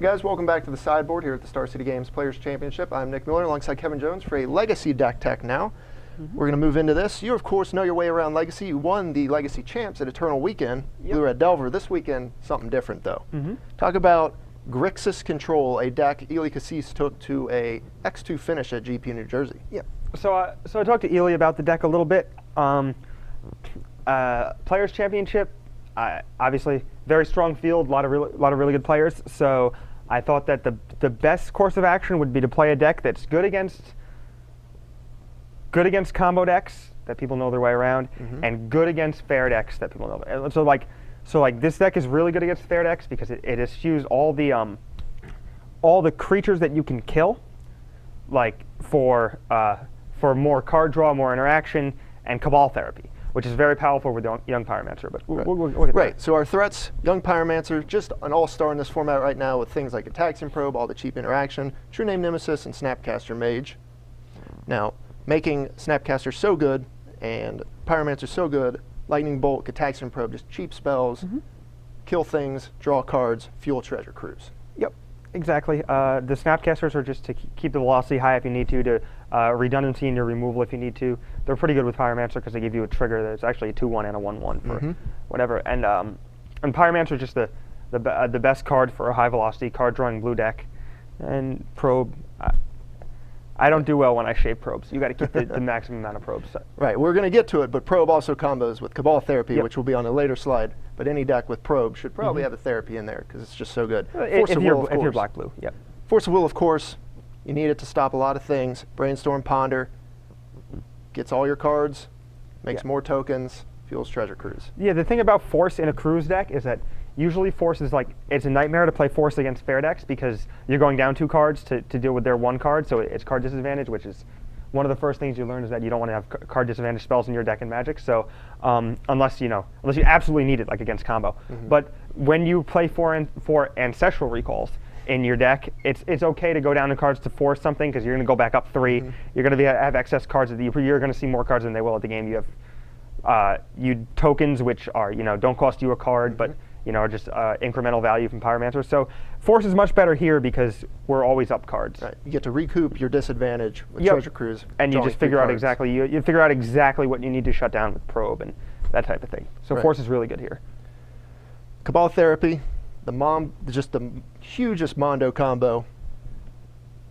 Guys, welcome back to the sideboard here at the Star City Games Players Championship. I'm Nick Miller alongside Kevin Jones for a Legacy deck tech now. We're going to move into this. You, of course, know your way around Legacy. You won the Legacy Champs at Eternal Weekend. Blue Red Delver. This weekend, something different, though. Talk about Grixis Control, a deck Ely Cassis took to a X2 finish at GP New Jersey. Yeah. So I talked to Ely about the deck a little bit. Players Championship, obviously very strong field, a lot of really good players. So I thought that the best course of action would be to play a deck that's good against combo decks that people know their way around, and good against fair decks that people know. And so this deck is really good against fair decks because it eschews all the creatures that you can kill, like for more card draw, more interaction, and Cabal Therapy, which is very powerful with Young Pyromancer. But we'll get there. So our threats: Young Pyromancer, just an all-star in this format right now with things like Ataxian Probe, all the cheap interaction, True Name Nemesis, and Snapcaster Mage. Now, making Snapcaster so good and Pyromancer so good, Lightning Bolt, Ataxian Probe, just cheap spells, kill things, draw cards, fuel Treasure Cruise. Yep, exactly. The Snapcasters are just to keep the velocity high if you need to redundancy in your removal if you need to. They're pretty good with Pyromancer because they give you a trigger that's actually a 2/1 and a 1/1 for whatever. And Pyromancer is just the best card for a high velocity card drawing blue deck. And Probe, I don't do well when I shave probes. You got to keep the maximum amount of probes. Right, we're going to get to it, but Probe also combos with Cabal Therapy, which will be on a later slide. But any deck with Probe should probably have a Therapy in there because it's just so good. If you're black-blue, yep. Force of Will, of course, you need it to stop a lot of things. Brainstorm, Ponder, gets all your cards, makes more tokens, fuels Treasure Cruise. Yeah, the thing about Force in a Cruise deck is that usually Force is it's a nightmare to play Force against fair decks because you're going down 2 cards to deal with their 1 card, so it's card disadvantage, which is one of the first things you learn is that you don't want to have card disadvantage spells in your deck in Magic. So unless you absolutely need it, like against combo. But when you play for Ancestral Recalls in your deck, it's okay to go down in cards to force something because you're going to go back up 3. You're going to have excess cards. You're going to see more cards than they will at the game. You have tokens, which are don't cost you a card, but are just incremental value from Pyromancer. So Force is much better here because we're always up cards. Right. You get to recoup your disadvantage with Treasure Cruise. And you just figure out exactly you figure out exactly what you need to shut down with Probe and that type of thing. So Force is really good here. Cabal Therapy, just the hugest Mondo combo.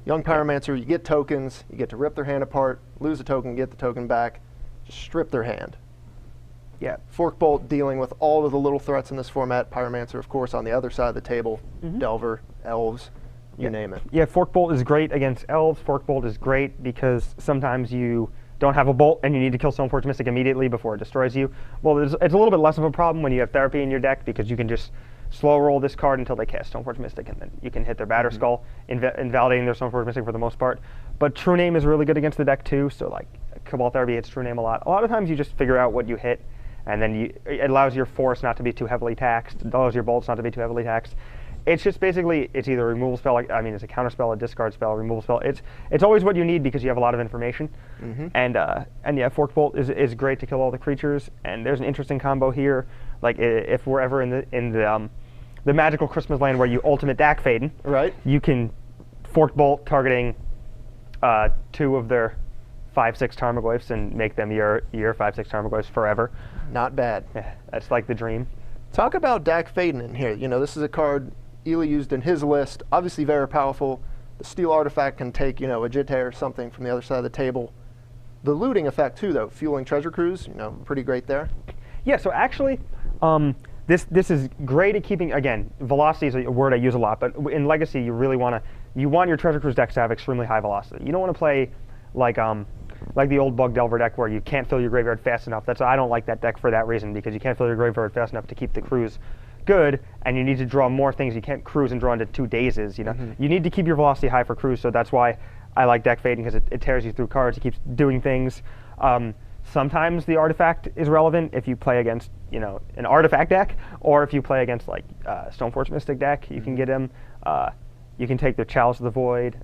Young Pyromancer, you get tokens, you get to rip their hand apart, lose a token, get the token back, just strip their hand. Yeah. Forkbolt dealing with all of the little threats in this format. Pyromancer, of course, on the other side of the table. Delver, Elves, you name it. Yeah, Forkbolt is great against Elves. Forkbolt is great because sometimes you don't have a bolt and you need to kill Stoneforge Mystic immediately before it destroys you. Well, it's a little bit less of a problem when you have Therapy in your deck because you can just slow roll this card until they cast Stoneforge Mystic, and then you can hit their Batterskull, invalidating their Stoneforge Mystic for the most part. But True Name is really good against the deck too, so like Cabal Therapy hits True Name a lot. A lot of times you just figure out what you hit, and then it allows your Force not to be too heavily taxed. It allows your bolts not to be too heavily taxed. It's just basically, it's either a removal spell, it's a counter spell, a discard spell, a removal spell. It's always what you need because you have a lot of information. And yeah, Forkbolt is great to kill all the creatures. And there's an interesting combo here. Like if we're ever in the magical Christmas land where you ultimate Dak Faden, you can Forkbolt targeting 2 of their 5/6 Tarmogoyfs and make them your 5/6 Tarmogoyfs forever. Not bad. Yeah, that's like the dream. Talk about Dak Faden in here. This is a card Ely used in his list. Obviously very powerful. The Steel Artifact can take, a Jitte or something from the other side of the table. The looting effect too, though, fueling Treasure Cruise, pretty great there. Yeah, so actually, this is great at keeping, again, velocity is a word I use a lot, but in Legacy you really want your Treasure Cruise decks to have extremely high velocity. You don't want to play like the old Bug Delver deck where you can't fill your graveyard fast enough. I don't like that deck for that reason, because you can't fill your graveyard fast enough to keep the cruise good, and you need to draw more things. You can't cruise and draw into 2 dazes. You need to keep your velocity high for cruise, so that's why I like Dak Faden, because it tears you through cards. It keeps doing things. Sometimes the artifact is relevant if you play against an artifact deck, or if you play against like Stoneforge Mystic deck, you can get him. You can take the Chalice of the Void.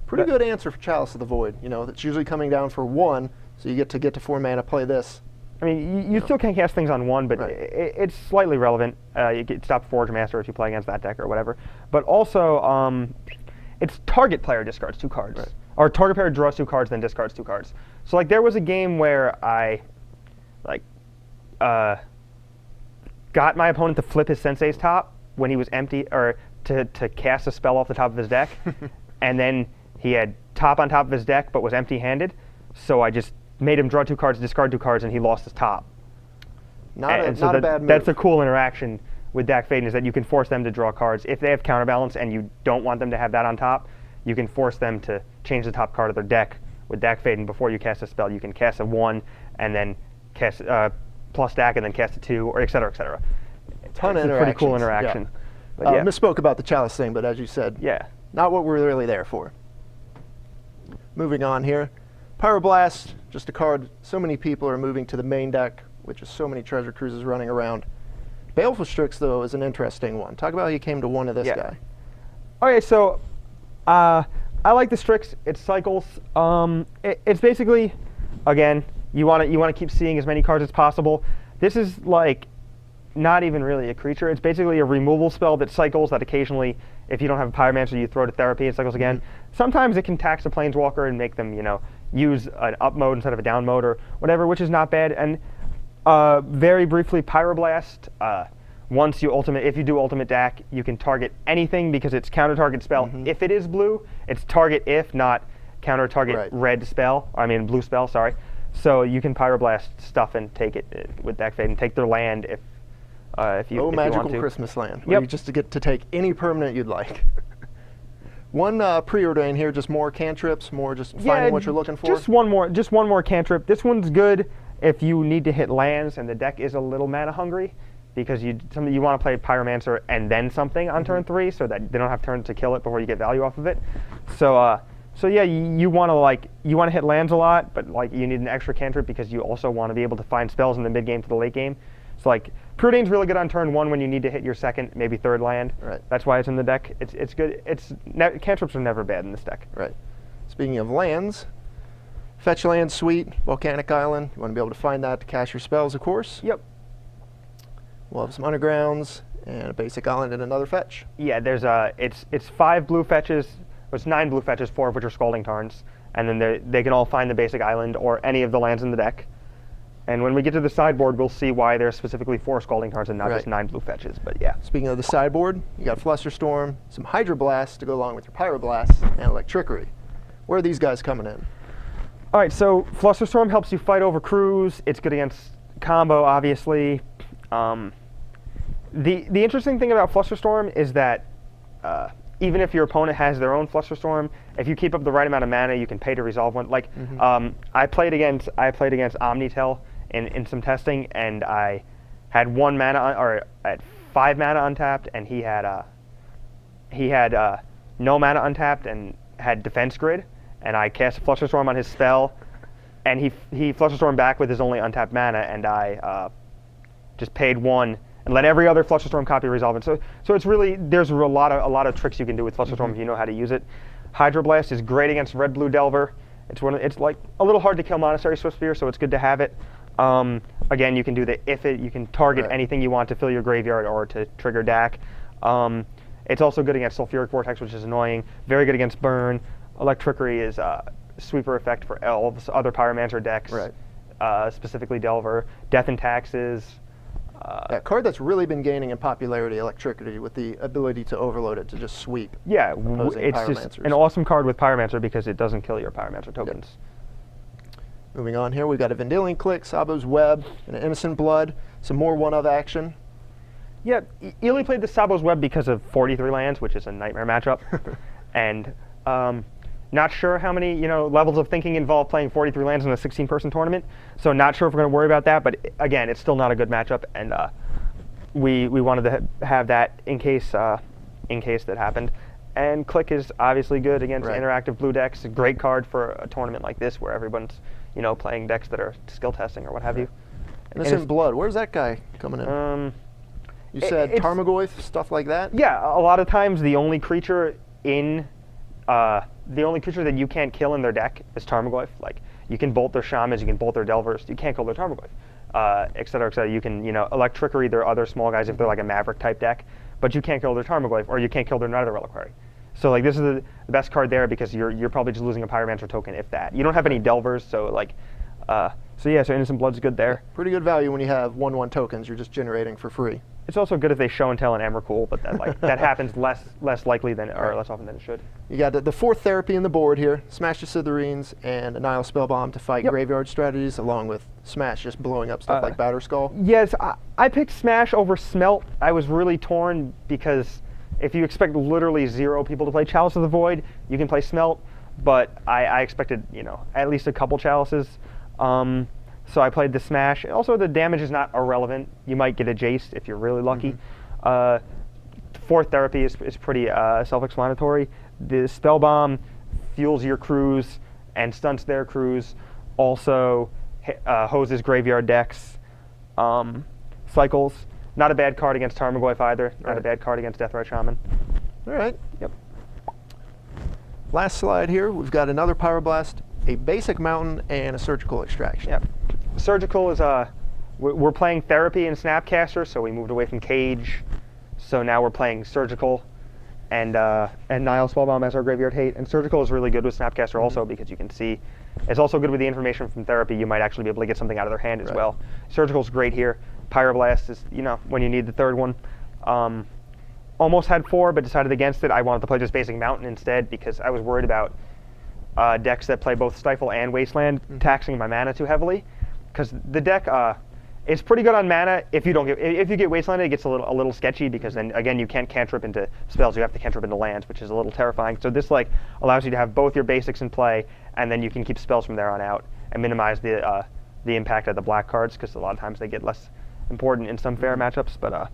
Pretty good answer for Chalice of the Void. That's usually coming down for 1, so you get to 4 mana, play this, I mean, you still can cast things on one, but Right. it's slightly relevant. You can stop Forge Master if you play against that deck or whatever. But also, it's target player discards 2 cards. Right. Or target player draws 2 cards, then discards 2 cards. So like there was a game where I got my opponent to flip his Sensei's top when he was empty, or to cast a spell off the top of his deck. And then he had top on top of his deck but was empty-handed. So I just made him draw 2 cards, discard 2 cards, and he lost his top. Not a bad move. That's a cool interaction with Dak Faden, is that you can force them to draw cards. If they have counterbalance and you don't want them to have that on top, you can force them to change the top card of their deck with Dak Faden before you cast a spell. You can cast a 1 and then cast plus Dak and then cast a 2, or et cetera, et cetera. Ton It's of a pretty cool interactions. interaction. But yeah. Misspoke about the Chalice thing, but as you said, Yeah. not what we're really there for. Moving on here. Pyroblast, just a card so many people are moving to the main deck, which is so many treasure cruises running around. Baleful Strix, though, is an interesting one. Talk about how you came to one of this guy. Okay, so I like the Strix. It cycles. It's basically, again, you want to keep seeing as many cards as possible. This is like not even really a creature. It's basically a removal spell that cycles, that occasionally, if you don't have a Pyromancer, you throw to Therapy, it cycles again. Sometimes it can tax a Planeswalker and make them, use an up mode instead of a down mode or whatever, which is not bad. And very briefly, Pyroblast. If you do Ultimate Dak, you can target anything because it's counter target spell. If it is blue, it's target if, not counter target red spell. I mean blue spell. Sorry. So you can Pyroblast stuff and take it with Dak Fade and take their land if you magical want to. Christmas land. Where you just to get to take any permanent you'd like. One preordain here, just more cantrips, more just finding what you're looking for. Just one more cantrip. This one's good if you need to hit lands and the deck is a little mana hungry, because you want to play Pyromancer and then something on turn 3, so that they don't have turn to kill it before you get value off of it. So yeah, you want to hit lands a lot, but you need an extra cantrip because you also want to be able to find spells in the mid game to the late game. So Preordain's really good on turn 1 when you need to hit your second, maybe third land. Right. That's why it's in the deck. It's good. Cantrips are never bad in this deck. Right. Speaking of lands, fetch land, sweet, Volcanic Island. You want to be able to find that to cast your spells, of course. Yep. We'll have some undergrounds and a basic island and another fetch. Yeah, there's it's 5 blue fetches. It's 9 blue fetches, 4 of which are Scalding Tarns, and then they can all find the basic island or any of the lands in the deck. And when we get to the sideboard, we'll see why there's specifically 4 Scalding Tarns and not just 9 blue fetches. But yeah. Speaking of the sideboard, you got Flusterstorm, some Hydroblast to go along with your Pyroblast, and Electrickery. Where are these guys coming in? All right, so Flusterstorm helps you fight over crews. It's good against combo, obviously. The interesting thing about Flusterstorm is that even if your opponent has their own Flusterstorm, if you keep up the right amount of mana, you can pay to resolve one. I played against Omnitel in some testing, and I had 1 mana or at 5 mana untapped, and he had no mana untapped and had Defense Grid, and I cast Flusterstorm on his spell, and he Flusterstorm back with his only untapped mana, and I just paid 1 and let every other Flusterstorm copy resolve it. So it's really, there's a lot of tricks you can do with Flusterstorm if you know how to use it. Hydroblast is great against Red-Blue Delver. It's like a little hard to kill Monastery Swiftspear, so it's good to have it. Again, you can do you can target anything you want to fill your graveyard or to trigger Dak. It's also good against Sulfuric Vortex, which is annoying. Very good against Burn. Electrickery is a sweeper effect for Elves, other Pyromancer decks, specifically Delver. Death and Taxes. That card that's really been gaining in popularity, Electricity, with the ability to overload it to just sweep. Yeah, it's just an awesome card with Pyromancer because it doesn't kill your Pyromancer tokens. Moving on here, we've got a Vendilion Click, Sabo's Web, and an Innocent Blood. Some more one-of action. Yeah, Ely played the Sabo's Web because of 43 lands, which is a nightmare matchup. And not sure how many levels of thinking involve playing 43 lands in a 16-person tournament. So not sure if we're going to worry about that. But again, it's still not a good matchup, and we wanted to have that in case that happened. And Click is obviously good against interactive blue decks. A great card for a tournament like this where everyone's playing decks that are skill testing or what have you. Innocent Blood, where's that guy coming in? You said Tarmogoyf, stuff like that? Yeah, a lot of times the only creature that you can't kill in their deck is Tarmogoyf. You can bolt their Shamans, you can bolt their Delvers, you can't kill their Tarmogoyf. et cetera, et cetera. You can, Electrickery their other small guys if they're like a Maverick type deck, but you can't kill their Tarmogoyf, or you can't kill their Nether Reliquary. So like this is the best card there because you're probably just losing a Pyromancer token if that. You don't have any Delvers, so like, so Innocent Blood's good there. Pretty good value when you have 1/1 tokens you're just generating for free. It's also good if they show and tell an Emrakul, but that happens less likely than, or less often than it should. You got the 4th therapy in the board here, Smash the Sitherines and Annihil Spellbomb to fight graveyard strategies, along with Smash just blowing up stuff like Batterskull. Yes, I picked Smash over Smelt. I was really torn because if you expect literally 0 people to play Chalice of the Void, you can play Smelt, but I expected, at least a couple Chalices. So I played the Smash. Also, the damage is not irrelevant. You might get a Jace if you're really lucky. 4th therapy is pretty self-explanatory. The Spellbomb fuels your crews and stunts their crews. Also hoses graveyard decks. Cycles. Not a bad card against Tarmogoyf either. Not a bad card against Deathrite Shaman. All right. Yep. Last slide here. We've got another Pyroblast, a basic mountain, and a surgical extraction. Yep. Surgical is we're playing Therapy and Snapcaster, so we moved away from Cage. So now we're playing Surgical and Nihil Spellbomb as our graveyard hate. And Surgical is really good with Snapcaster also because you can see. It's also good with the information from Therapy. You might actually be able to get something out of their hand as well. Surgical's great here. Pyroblast is, when you need the 3rd one. Almost had 4, but decided against it. I wanted to play just basic mountain instead because I was worried about decks that play both Stifle and Wasteland taxing my mana too heavily. Because the deck is pretty good on mana. If you get Wasteland, it gets a little sketchy because then again you can't cantrip into spells. You have to cantrip into lands, which is a little terrifying. So this allows you to have both your basics in play, and then you can keep spells from there on out and minimize the impact of the black cards because a lot of times they get less important in some fair matchups. But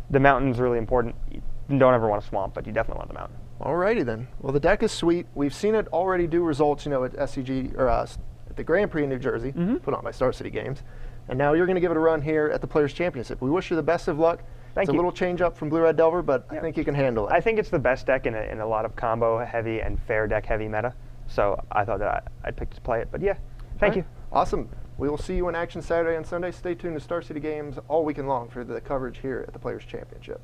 the mountain's really important. You don't ever want a swamp, but you definitely want the mountain. Alrighty then. Well, the deck is sweet. We've seen it already do results, at SCG or at the Grand Prix in New Jersey, put on by Star City Games, and now you're going to give it a run here at the Players Championship. We wish you the best of luck. Thank you. It's a little change up from Blue Red Delver, but I think you can handle it. I think it's the best deck in a lot of combo heavy and fair deck heavy meta. So I thought that I'd pick to play it. But yeah, thank you. Awesome. We will see you in action Saturday and Sunday. Stay tuned to Star City Games all weekend long for the coverage here at the Players Championship.